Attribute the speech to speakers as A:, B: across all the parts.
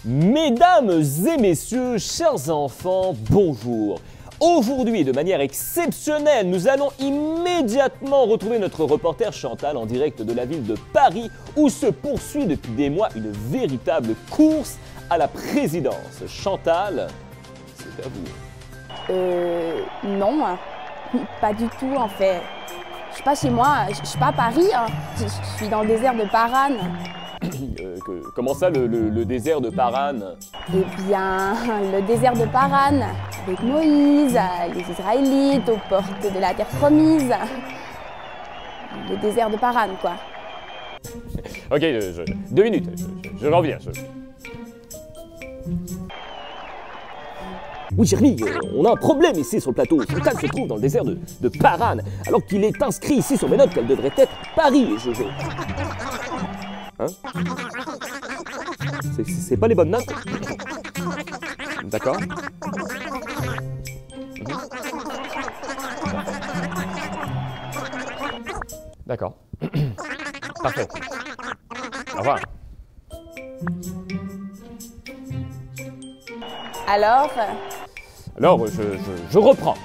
A: Mesdames et messieurs, chers enfants, bonjour. Aujourd'hui, et de manière exceptionnelle, nous allons immédiatement retrouver notre reporter Chantal en direct de la ville de Paris où se poursuit depuis des mois une véritable course à la présidence. Chantal, c'est à vous.
B: Non, pas du tout en fait. Je suis pas chez moi, je suis pas à Paris, hein. Je suis dans le désert de Paran.
A: Comment ça, le désert de Paran?
B: Eh bien, le désert de Paran, avec Moïse, les Israélites aux portes de la terre promise. Le désert de Paran, quoi.
A: Ok, 2 minutes, je reviens. Oui, Jérémy, on a un problème ici sur le plateau. Chantal se trouve dans le désert de Paran, alors qu'il est inscrit ici sur mes notes qu'elle devrait être à Paris. Hein? C'est pas les bonnes notes? D'accord. D'accord. Parfait. Au revoir.
B: Alors,
A: je reprends.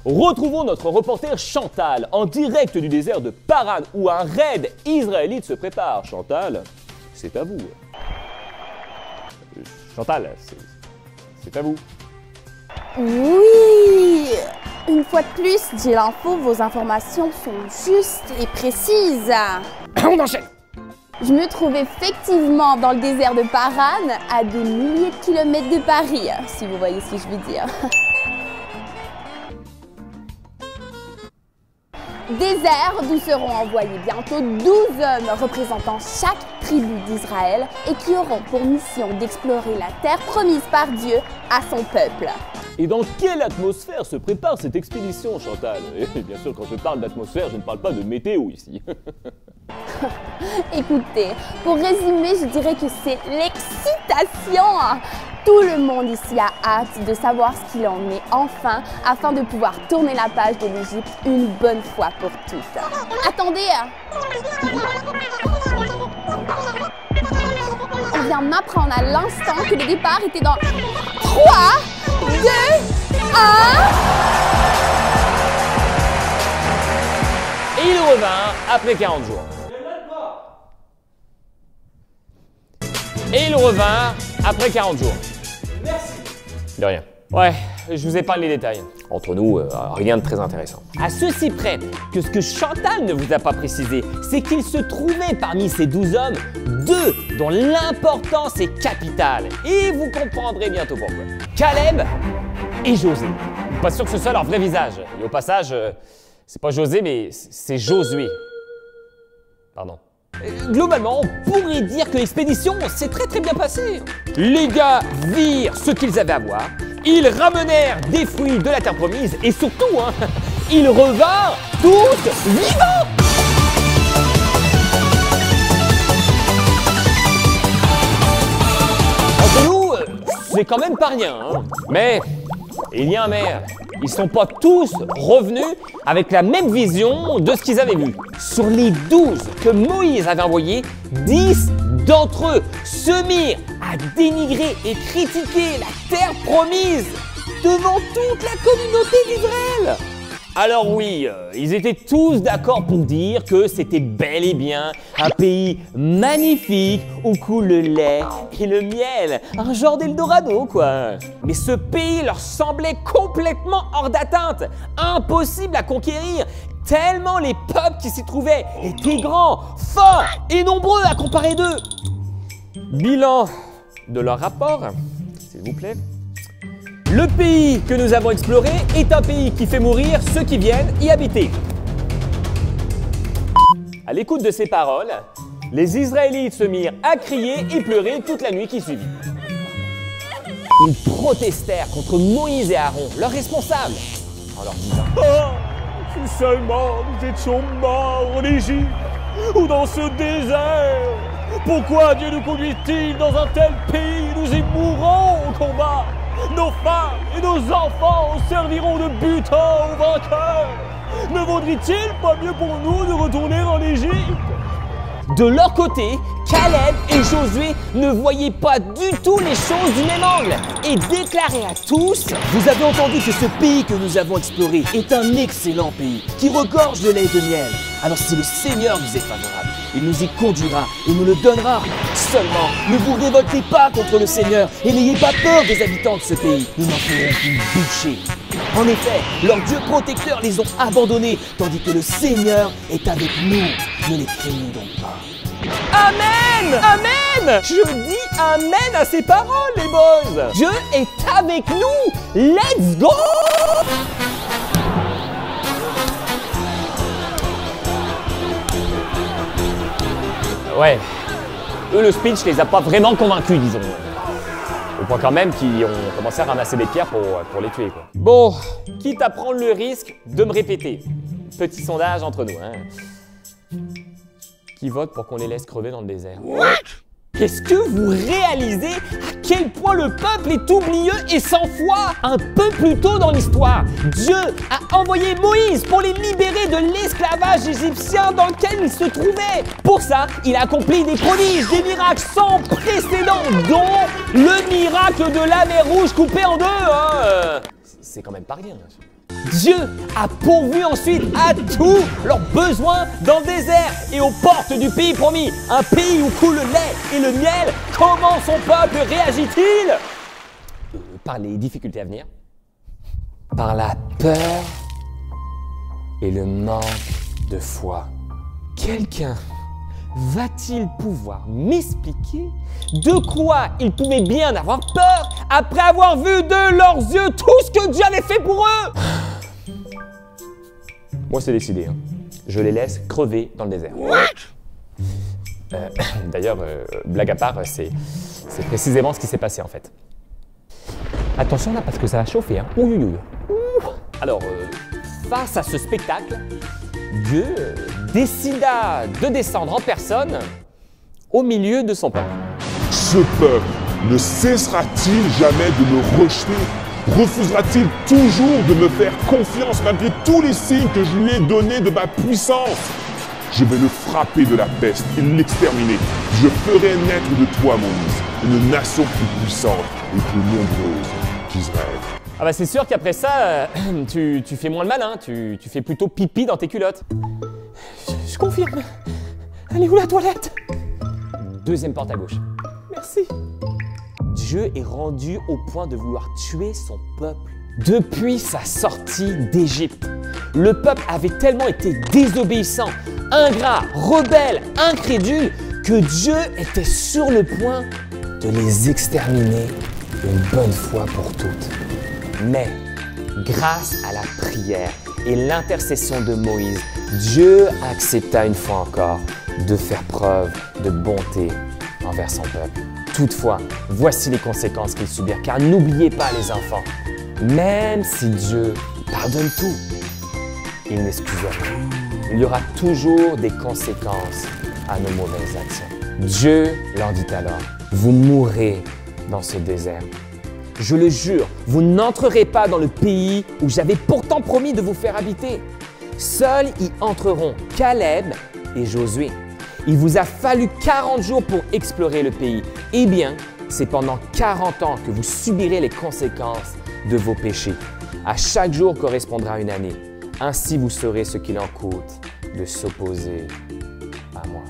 A: Retrouvons notre reporter Chantal en direct du désert de Paran où un raid israélite se prépare. Chantal, c'est à vous. Chantal, c'est à vous.
B: oui! Une fois de plus, j'ai l'info, vos informations sont justes et précises.
A: On enchaîne.
B: Je me trouve effectivement dans le désert de Paran, à des milliers de kilomètres de Paris, si vous voyez ce que je veux dire. Désert d'où seront envoyés bientôt 12 hommes représentant chaque tribu d'Israël et qui auront pour mission d'explorer la terre promise par Dieu à son peuple.
A: Et dans quelle atmosphère se prépare cette expédition, Chantal? Et bien sûr, quand je parle d'atmosphère, je ne parle pas de météo ici.
B: Écoutez, pour résumer, je dirais que c'est l'excitation. Tout le monde ici a hâte de savoir ce qu'il en est enfin, afin de pouvoir tourner la page de l'Égypte une bonne fois pour toutes. Attendez! On vient m'apprendre à l'instant que le départ était dans 3, 2, 1...
A: Et il revint après 40 jours. Et il revint après 40 jours. Merci. De rien. Ouais, je vous épargne les détails. Entre nous, rien de très intéressant. À ceci près que ce que Chantal ne vous a pas précisé, c'est qu'il se trouvait parmi ces 12 hommes 2 dont l'importance est capitale. Et vous comprendrez bientôt pourquoi. Caleb et José. Pas sûr que ce soit leur vrai visage. Et au passage, c'est pas José, mais c'est Josué. Pardon. Globalement, on pourrait dire que l'expédition s'est très bien passée. Les gars virent ce qu'ils avaient à voir, ils ramenèrent des fruits de la terre promise et surtout, ils revinrent tous vivants. Entre nous, c'est quand même pas rien, Mais il y a un mais. Ils sont pas tous revenus avec la même vision de ce qu'ils avaient vu. Sur les 12 que Moïse avait envoyés, 10 d'entre eux se mirent à dénigrer et critiquer la terre promise devant toute la communauté d'Israël. Alors oui, ils étaient tous d'accord pour dire que c'était bel et bien un pays magnifique où coule le lait et le miel, un genre d'Eldorado quoi. Mais ce pays leur semblait complètement hors d'atteinte, impossible à conquérir, tellement les peuples qui s'y trouvaient étaient grands, forts et nombreux à comparer d'eux. Bilan de leur rapport, s'il vous plaît. Le pays que nous avons exploré est un pays qui fait mourir ceux qui viennent y habiter. À l'écoute de ces paroles, les Israélites se mirent à crier et pleurer toute la nuit qui suivit. Ils protestèrent contre Moïse et Aaron, leurs responsables, en leur disant « Oh, si seulement nous étions morts en Égypte ou dans ce désert, pourquoi Dieu nous conduit-il dans un tel pays? Nous y mourrons au combat. Nos femmes et nos enfants serviront de butin aux vainqueurs. Ne vaudrait-il pas mieux pour nous de retourner en Égypte ?» De leur côté, Caleb et Josué ne voyaient pas du tout les choses du même angle et déclaraient à tous:
C: Vous avez entendu que ce pays que nous avons exploré est un excellent pays qui regorge de lait et de miel. Alors si le Seigneur nous est favorable, il nous y conduira et nous le donnera. Seulement, ne vous révoltez pas contre le Seigneur et n'ayez pas peur des habitants de ce pays. Nous n'en ferons qu'une bouchée. En effet, leurs dieux protecteurs les ont abandonnés, tandis que le Seigneur est avec nous. Ne les craignez donc pas.
A: Amen! Amen! Je dis amen à ces paroles, les boys! Dieu est avec nous! Let's go! Ouais, eux, le speech les a pas vraiment convaincus, disons. Au point quand même qu'ils ont commencé à ramasser des pierres pour les tuer, quoi. Bon, quitte à prendre le risque de me répéter, petit sondage entre nous, hein. Qui vote pour qu'on les laisse crever dans le désert? Est-ce que vous réalisez à quel point le peuple est oublieux et sans foi? Un peu plus tôt dans l'histoire, Dieu a envoyé Moïse pour les libérer de l'esclavage égyptien dans lequel ils se trouvaient. Pour ça, il a accompli des prodiges, des miracles sans précédent, dont le miracle de la mer Rouge coupée en deux. Hein. C'est quand même pas rien. Dieu a pourvu ensuite à tous leurs besoins dans le désert et aux portes du pays promis, un pays où coule le lait et le miel. Comment son peuple réagit-il? Par les difficultés à venir, par la peur et le manque de foi. Quelqu'un va-t-il pouvoir m'expliquer de quoi ils pouvaient bien avoir peur après avoir vu de leurs yeux tout ce que Dieu avait fait pour eux? Moi, c'est décidé. Hein. Je les laisse crever dans le désert. D'ailleurs, blague à part, c'est précisément ce qui s'est passé en fait. Attention là, parce que ça va chauffer. Hein. Ouh, ouh, ouh. Alors, face à ce spectacle, Dieu décida de descendre en personne au milieu de son peuple.
D: Ce peuple ne cessera-t-il jamais de me rejeter? Refusera-t-il toujours de me faire confiance malgré tous les signes que je lui ai donnés de ma puissance? Je vais le frapper de la peste et l'exterminer. Je ferai naître de toi, Moïse, une nation plus puissante et plus nombreuse qu'Israël.
A: Ah bah c'est sûr qu'après ça, tu fais moins le malin, tu fais plutôt pipi dans tes culottes. Je confirme. Elle est où la toilette? Deuxième porte à gauche. Merci. Dieu est rendu au point de vouloir tuer son peuple. Depuis sa sortie d'Égypte, le peuple avait tellement été désobéissant, ingrat, rebelle, incrédule, que Dieu était sur le point de les exterminer une bonne fois pour toutes. Mais, grâce à la prière et l'intercession de Moïse, Dieu accepta une fois encore de faire preuve de bonté envers son peuple. Toutefois, voici les conséquences qu'ils subirent, car n'oubliez pas les enfants, même si Dieu pardonne tout, il n'excuse rien. Il y aura toujours des conséquences à nos mauvaises actions. Dieu leur dit alors, vous mourrez dans ce désert. Je le jure, vous n'entrerez pas dans le pays où j'avais pourtant promis de vous faire habiter. Seuls y entreront Caleb et Josué. Il vous a fallu 40 jours pour explorer le pays. Eh bien, c'est pendant 40 ans que vous subirez les conséquences de vos péchés. À chaque jour correspondra une année. Ainsi, vous saurez ce qu'il en coûte de s'opposer à moi.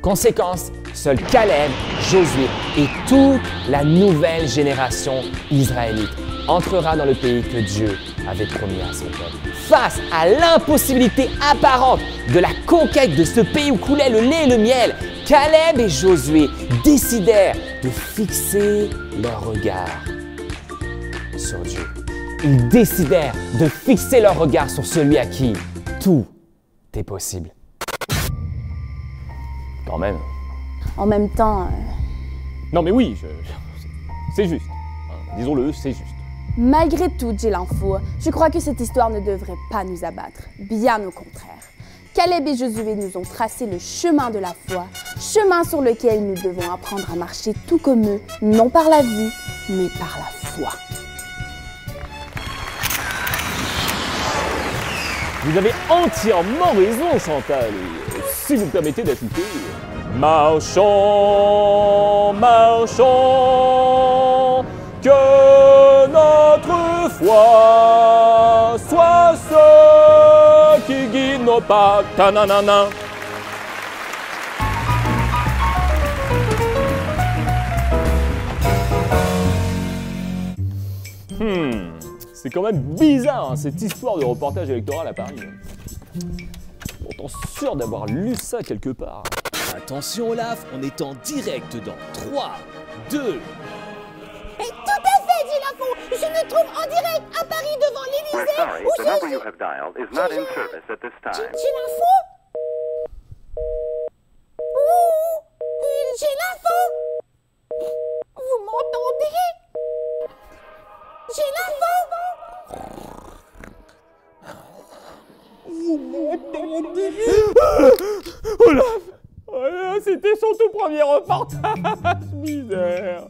A: Conséquence, seul Caleb, Josué et toute la nouvelle génération israélite entrera dans le pays que Dieu avait promis à son peuple. Face à l'impossibilité apparente de la conquête de ce pays où coulait le lait et le miel, Caleb et Josué décidèrent de fixer leur regard sur Dieu. Ils décidèrent de fixer leur regard sur celui à qui tout est possible. Quand même.
B: En même temps,
A: Non mais oui, c'est juste. Disons-le, c'est juste.
B: malgré tout, j'ai l'info, je crois que cette histoire ne devrait pas nous abattre. Bien au contraire. Caleb et Josué nous ont tracé le chemin de la foi, chemin sur lequel nous devons apprendre à marcher tout comme eux, non par la vue, mais par la foi.
A: Vous avez entièrement raison, Chantal. si vous me permettez d'ajouter marchons, marchons, que notre foi soit ce qui guide nos pas. Ta-na-na-na. C'est quand même bizarre hein, cette histoire de reportage électoral à Paris. Pourtant sûr d'avoir lu ça quelque part.
C: Attention Olaf, on est en direct dans 3, 2...
E: Tout à fait, dit l'info. Je me trouve en direct à Paris devant l'Élysée où j'ai l'info. J'ai l'info. Vous m'entendez? J'ai l'info. Vous m'entendez?
A: Olaf, c'était son tout premier reportage, misère.